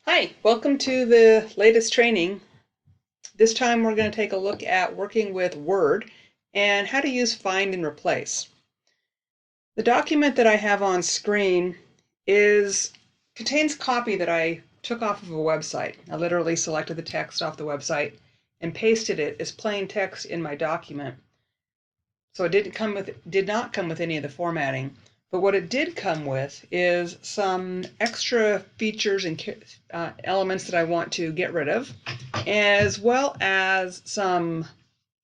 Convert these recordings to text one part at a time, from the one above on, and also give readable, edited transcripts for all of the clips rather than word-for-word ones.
Hi, welcome to the latest training. This time we're going to take a look at working with Word and how to use find and replace. The document that I have on screen contains copy that I took off of a website. I literally selected the text off the website and pasted it as plain text in my document. So it did not come with any of the formatting. But what it did come with is some extra features and elements that I want to get rid of, as well as some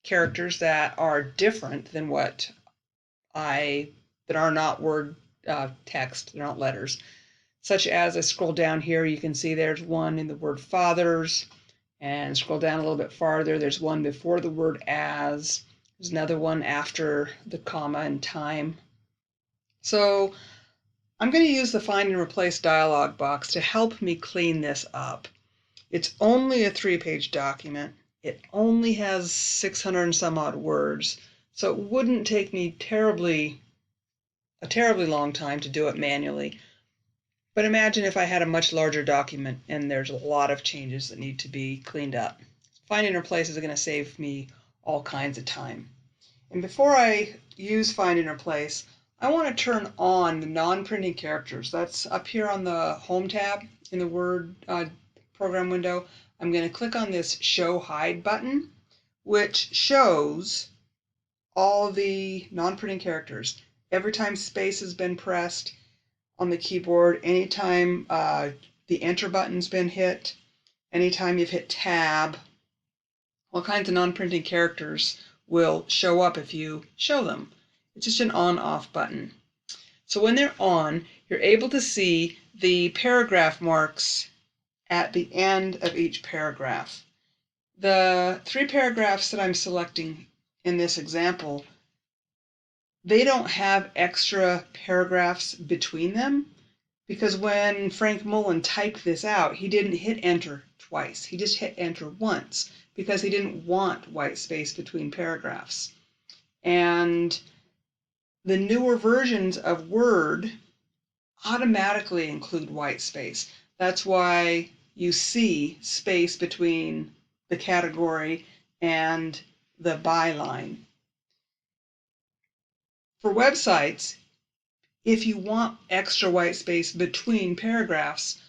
characters that are different than that are not word text, they're not letters. Such as I scroll down here, you can see there's one in the word fathers, and scroll down a little bit farther, there's one before the word as, there's another one after the comma and time. So I'm going to use the find and replace dialog box to help me clean this up. It's only a 3-page document. It only has 600 and some odd words, so it wouldn't take me a terribly long time to do it manually. But imagine if I had a much larger document and there's a lot of changes that need to be cleaned up. Find and replace is going to save me all kinds of time. And before I use find and replace, I want to turn on the non-printing characters. That's up here on the Home tab in the Word program window. I'm going to click on this Show Hide button, which shows all the non-printing characters. Every time space has been pressed on the keyboard, anytime the Enter button's been hit, anytime you've hit Tab, all kinds of non-printing characters will show up if you show them. It's just an on-off button. So when they're on, you're able to see the paragraph marks at the end of each paragraph. The 3 paragraphs that I'm selecting in this example, they don't have extra paragraphs between them, because when Frank Mullen typed this out, he didn't hit enter twice. He just hit enter once because he didn't want white space between paragraphs. And the newer versions of Word automatically include white space. That's why you see space between the category and the byline. For websites, if you want extra white space between paragraphs,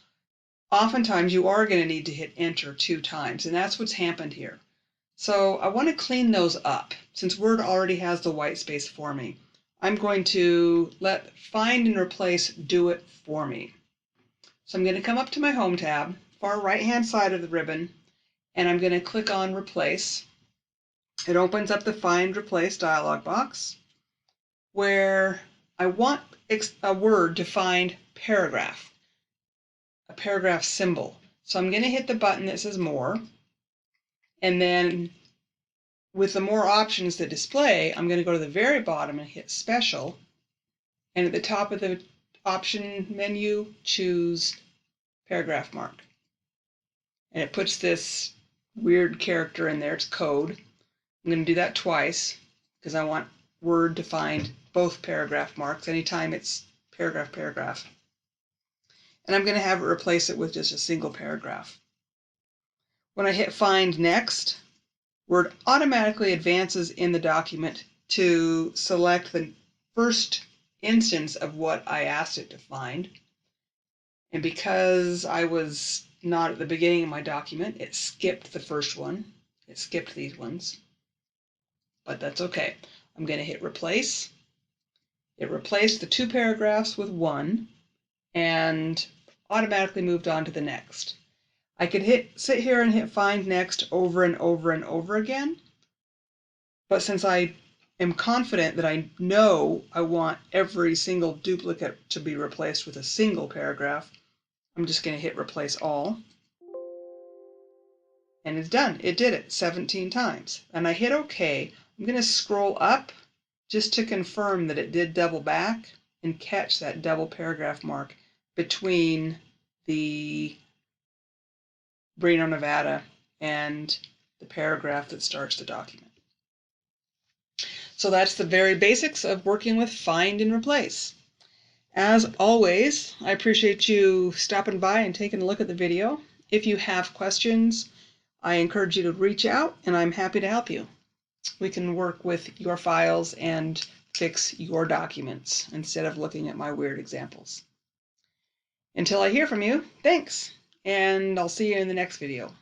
oftentimes you are going to need to hit enter 2 times, and that's what's happened here. So I want to clean those up. Since Word already has the white space for me, I'm going to let find and replace do it for me. So I'm going to come up to my Home tab, far right-hand side of the ribbon, and I'm going to click on Replace. It opens up the Find Replace dialog box, where I want a word to find paragraph, a paragraph symbol. So I'm going to hit the button that says More, and then with the More options that display, I'm going to go to the very bottom and hit Special, and at the top of the option menu, choose Paragraph Mark. And it puts this weird character in there, it's code. I'm going to do that twice because I want Word to find both paragraph marks anytime it's paragraph. And I'm going to have it replace it with just a single paragraph. When I hit Find Next, Word automatically advances in the document to select the first instance of what I asked it to find. And because I was not at the beginning of my document, it skipped the first one. It skipped these ones, but that's okay. I'm going to hit Replace. It replaced the 2 paragraphs with 1 and automatically moved on to the next. I could sit here and hit Find Next over and over and over again, but since I am confident that I know I want every single duplicate to be replaced with a single paragraph, I'm just going to hit Replace All. And it's done. It did it 17 times. And I hit OK. I'm going to scroll up just to confirm that it did double back and catch that double paragraph mark between the Reno, Nevada and the paragraph that starts the document. So that's the very basics of working with find and replace. As always, I appreciate you stopping by and taking a look at the video. If you have questions, I encourage you to reach out and I'm happy to help you. We can work with your files and fix your documents instead of looking at my weird examples. Until I hear from you, thanks, and I'll see you in the next video.